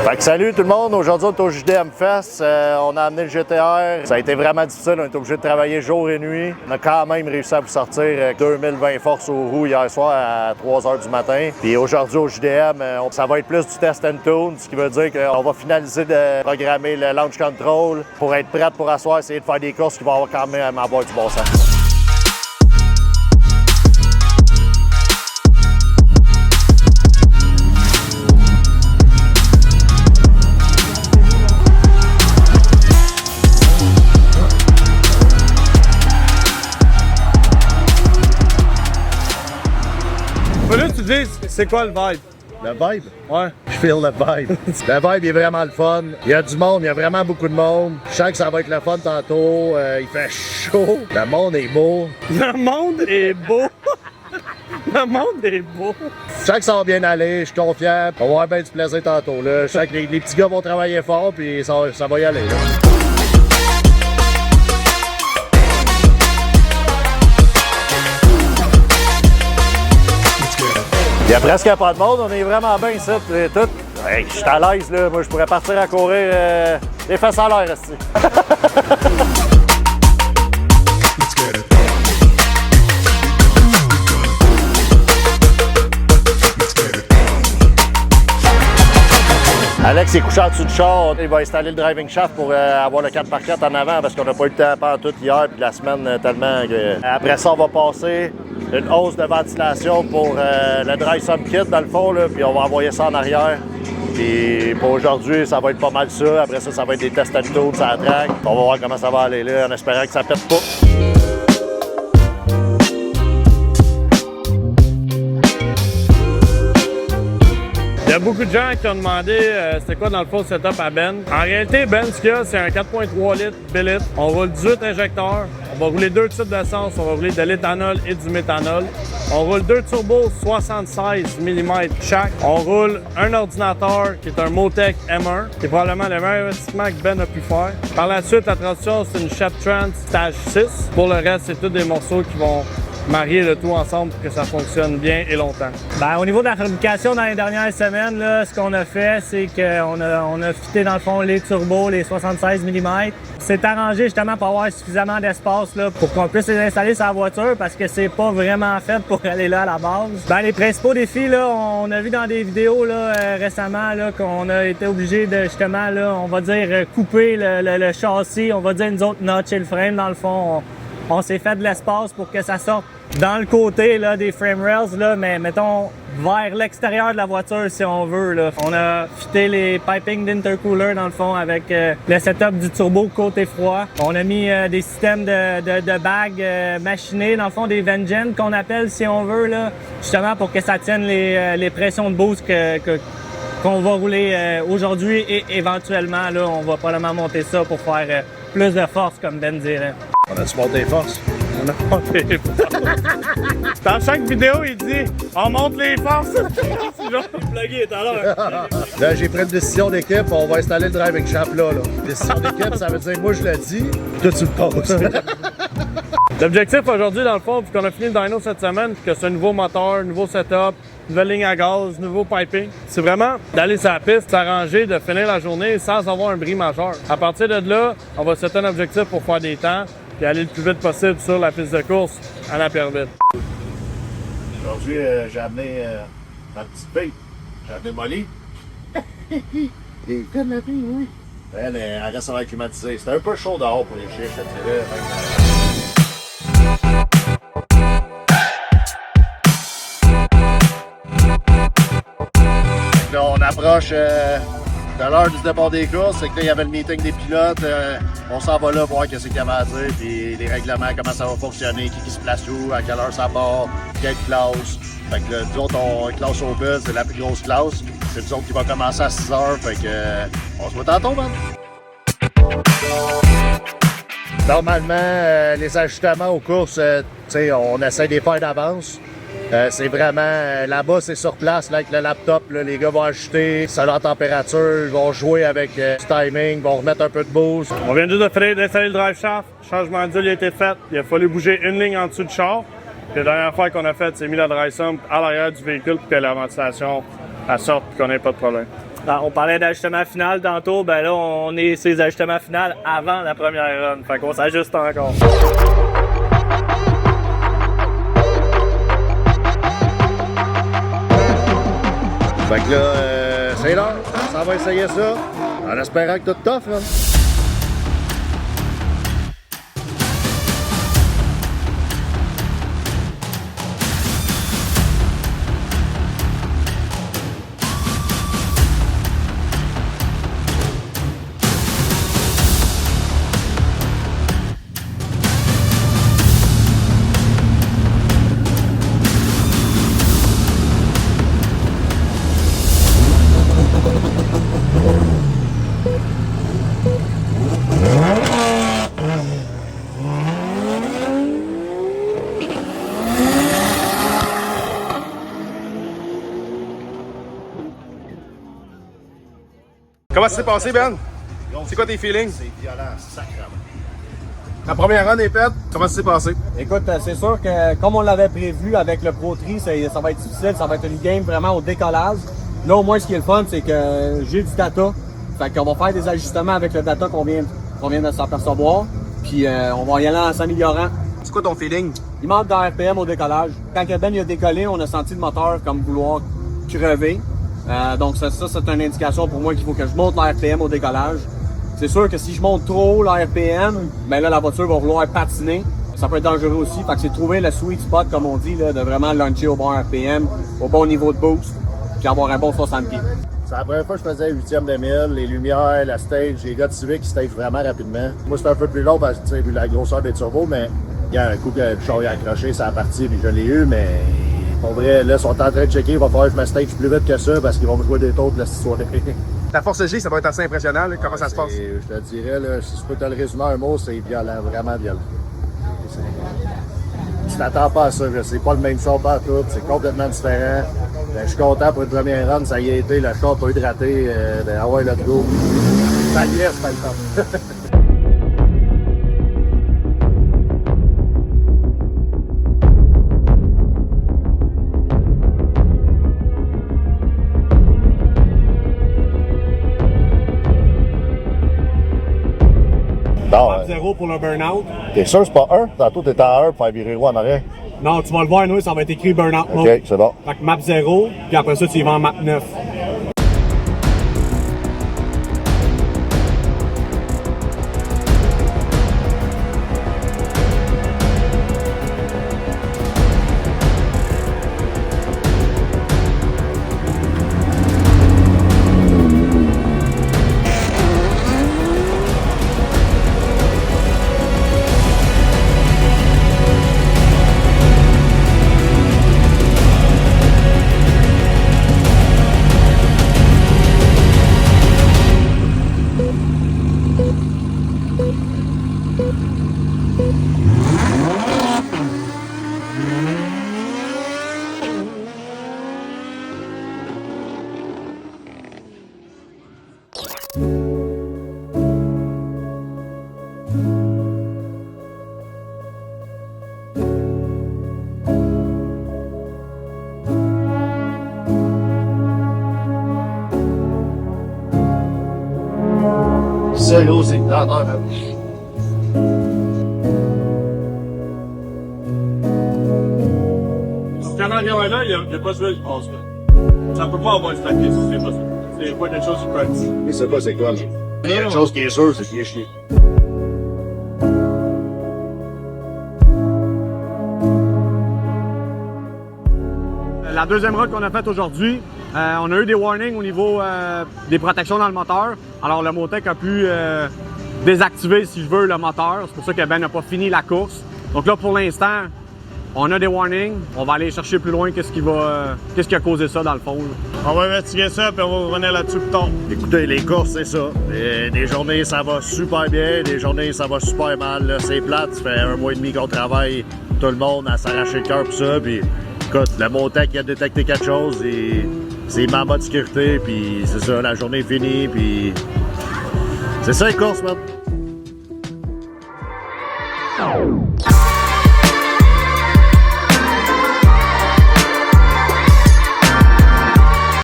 Fait que salut tout le monde, aujourd'hui on est au JDM Fest, on a amené le GTR, ça a été vraiment difficile, on est obligé de travailler jour et nuit. On a quand même réussi à vous sortir 2020 forces aux roues hier soir à 3 h du matin. Puis aujourd'hui au JDM, ça va être plus du test and tune, ce qui veut dire qu'on va finaliser de programmer le launch control pour être prêt pour asseoir, essayer de faire des courses qui vont avoir quand même avoir du bon sens. Là, tu dis, c'est quoi le vibe? Le vibe? Ouais. Je feel le vibe. Le vibe est vraiment le fun. Il y a du monde, il y a vraiment beaucoup de monde. Je sens que ça va être le fun tantôt. Il fait chaud. Le monde est beau. Le monde est beau. Le monde est beau. Je sens que ça va bien aller, je suis confiant. On va avoir bien du plaisir tantôt. Là. Je sens que les petits gars vont travailler fort, puis ça va y aller. Là. Il y a presque pas de monde, on est vraiment bien ici, tout. Hey, je suis à l'aise, là. Moi, je pourrais partir à courir les fesses à l'air, ici. Alex est couché en dessous du char. Il va installer le driving shaft pour avoir le 4x4 en avant parce qu'on n'a pas eu le temps pendant tout hier et la semaine tellement que... Après ça, on va passer une hausse de ventilation pour le dry sump kit dans le fond, là, puis on va envoyer ça en arrière. Puis pour aujourd'hui, ça va être pas mal ça. Après ça, ça va être des tests à tour, ça track. On va voir comment ça va aller là en espérant que ça pète pas. Il y a beaucoup de gens qui ont demandé c'était quoi dans le fond le setup à Ben. En réalité, Ben, ce qu'il y a, c'est un 4.3 litres billet. On roule 18 injecteurs. On va rouler 2 types d'essence. On va rouler de l'éthanol et du méthanol. On roule 2 turbos 76 mm chaque. On roule un ordinateur qui est un Motec M1, qui est probablement le meilleur investissement que Ben a pu faire. Par la suite, la transition, c'est une Chef-Trans Stage 6. Pour le reste, c'est tous des morceaux qui vont marier le tout ensemble pour que ça fonctionne bien et longtemps. Au niveau de la fabrication, dans les dernières semaines, là, ce qu'on a fait, c'est qu'on a fité dans le fond les turbos, les 76 mm. C'est arrangé justement pour avoir suffisamment d'espace là, pour qu'on puisse les installer sur la voiture parce que c'est pas vraiment fait pour aller là à la base. Les principaux défis, là, on a vu dans des vidéos là, récemment là, qu'on a été obligé de justement, là, on va dire, couper le châssis, on va dire nous autres notcher le frame dans le fond. On s'est fait de l'espace pour que ça sorte dans le côté là, des frame rails, là, mais mettons vers l'extérieur de la voiture si on veut. Là. On a fité les pipings d'intercooler dans le fond avec le setup du turbo côté froid. On a mis des systèmes de bagues machinés, dans le fond des Vengeance qu'on appelle si on veut, là, justement pour que ça tienne les pressions de boost qu'on va rouler aujourd'hui et éventuellement là, on va probablement monter ça pour faire plus de force comme Ben dirait. On a-tu monté les forces? On a monté les forces. Dans chaque vidéo, il dit « On monte les forces! » C'est genre plugué tout à l'heure. Là, j'ai pris une décision d'équipe, on va installer le driving shaft là. Décision d'équipe, ça veut dire moi je le dis, toi tu le poses. L'objectif aujourd'hui, dans le fond, puis qu'on a fini le dyno cette semaine, puis que c'est un nouveau moteur, nouveau setup, nouvelle ligne à gaz, nouveau piping, c'est vraiment d'aller sur la piste, s'arranger, de finir la journée sans avoir un bris majeur. À partir de là, on va setter un objectif pour faire des temps, puis aller le plus vite possible sur la piste de course à la pervite. Aujourd'hui, j'ai amené ma petite fille. J'ai amené Molly. Et comme la fille, oui. Elle reste à l'air climatisée. C'était un peu chaud dehors pour les chiens, je te dirais. Là, on approche de l'heure du départ des courses, c'est que là, il y avait le meeting des pilotes. On s'en va là pour voir ce qu'il y avait à dire, puis les règlements, comment ça va fonctionner, qui se place où, à quelle heure ça part, quelle classe. Fait que là, nous autres, on classe au bus, c'est la plus grosse classe. C'est nous autres qui va commencer à 6 h, fait que on se voit tantôt, man. Normalement, les ajustements aux courses, on essaie de les faire d'avance. C'est vraiment, là-bas c'est sur place, là, avec le laptop, là, les gars vont ajuster selon la température, ils vont jouer avec du timing, vont remettre un peu de boost. On vient juste de finir d'installer le drive shaft, le changement d'huile a été fait, il a fallu bouger une ligne en dessous du char. Puis la dernière fois qu'on a fait, c'est mis la dry sump à l'arrière du véhicule pour que la ventilation sorte et qu'on n'ait pas de problème. On parlait d'ajustement final tantôt, ben là, on est sur les ajustements finaux avant la première run. Fait qu'on s'ajuste encore. Fait que là, c'est l'heure. Ça va essayer ça. En espérant que tout tough, là. Comment ça s'est passé, Ben? C'est quoi tes feelings? C'est violent, sacrément. La première run est faite, comment ça s'est passé? Écoute, c'est sûr que comme on l'avait prévu avec le Pro Tri, ça va être difficile, ça va être une game vraiment au décollage. Là, au moins, ce qui est le fun, c'est que j'ai du data. Fait qu'on va faire des ajustements avec le data qu'on vient de s'apercevoir. Puis on va y aller en s'améliorant. C'est quoi ton feeling? Il manque d'RPM au décollage. Quand Ben il a décollé, on a senti le moteur comme vouloir crever. Donc ça c'est une indication pour moi qu'il faut que je monte l'RPM au décollage. C'est sûr que si je monte trop haut l'RPM, ben là la voiture va vouloir patiner. Ça peut être dangereux aussi. Fait que c'est de trouver le sweet spot, comme on dit, là, de vraiment launcher au bon RPM, au bon niveau de boost, puis avoir un bon 60 pieds. C'est la première fois que je faisais 8e de 1000, les lumières, la stage, les gars de Civic qui stage vraiment rapidement. Moi c'était un peu plus long parce que vu la grosseur des turbos, mais il y a un coup que le char a accroché, ça a parti, puis je l'ai eu, mais pour vrai, là, ils sont en train de checker, il va falloir que je me stage plus vite que ça parce qu'ils vont me jouer des taux de la soirée. Ta force G, ça doit être assez impressionnant, là, comment ça se passe? Je te dirais, là, si je peux te le résumer en un mot, c'est violent, vraiment violent. Tu t'attends pas à ça, c'est pas le même son pas tout, c'est complètement différent. Ben, je suis content pour une première run, ça y a été, le corps pas hydraté, ah ouais, let's go. Ça y est, c'est pas le temps. Map 0 pour le burn-out. T'es sûr c'est pas 1? Tantôt t'étais à 1 pour faire virer roue en arrière. Non, tu vas le voir, nous, ça va être écrit burn-out mode. Ok, c'est bon. Fait que map 0, puis après ça, tu y vas en map 9. Ça, gros, c'est grandeur, man. Quand on vient là, il n'y a pas celui qui passe là. Ça peut pas avoir une statique, c'est pas ça. C'est pas quelque chose qui peut être. Mais c'est pas c'est quoi, là. Il y a une chose qui est sûre, c'est qu'il est chier. La deuxième run qu'on a faite aujourd'hui, on a eu des warnings au niveau des protections dans le moteur. Alors le Motec a pu désactiver, si je veux, le moteur. C'est pour ça que Ben n'a pas fini la course. Donc là, pour l'instant, on a des warnings. On va aller chercher plus loin qu'est-ce qui a causé ça dans le fond. Là. On va investiguer ça puis on va revenir là-dessus plus tard. Écoutez, les courses, c'est ça. Des journées, ça va super bien. Des journées, ça va super mal. C'est plate. Ça fait 1 mois et demi qu'on travaille. Tout le monde à s'arracher le cœur pour ça. Puis, écoute, le Motec a détecté quelque chose. Et c'est ma mode de sécurité. Puis, c'est ça, la journée est finie. Puis, c'est ça les courses, man.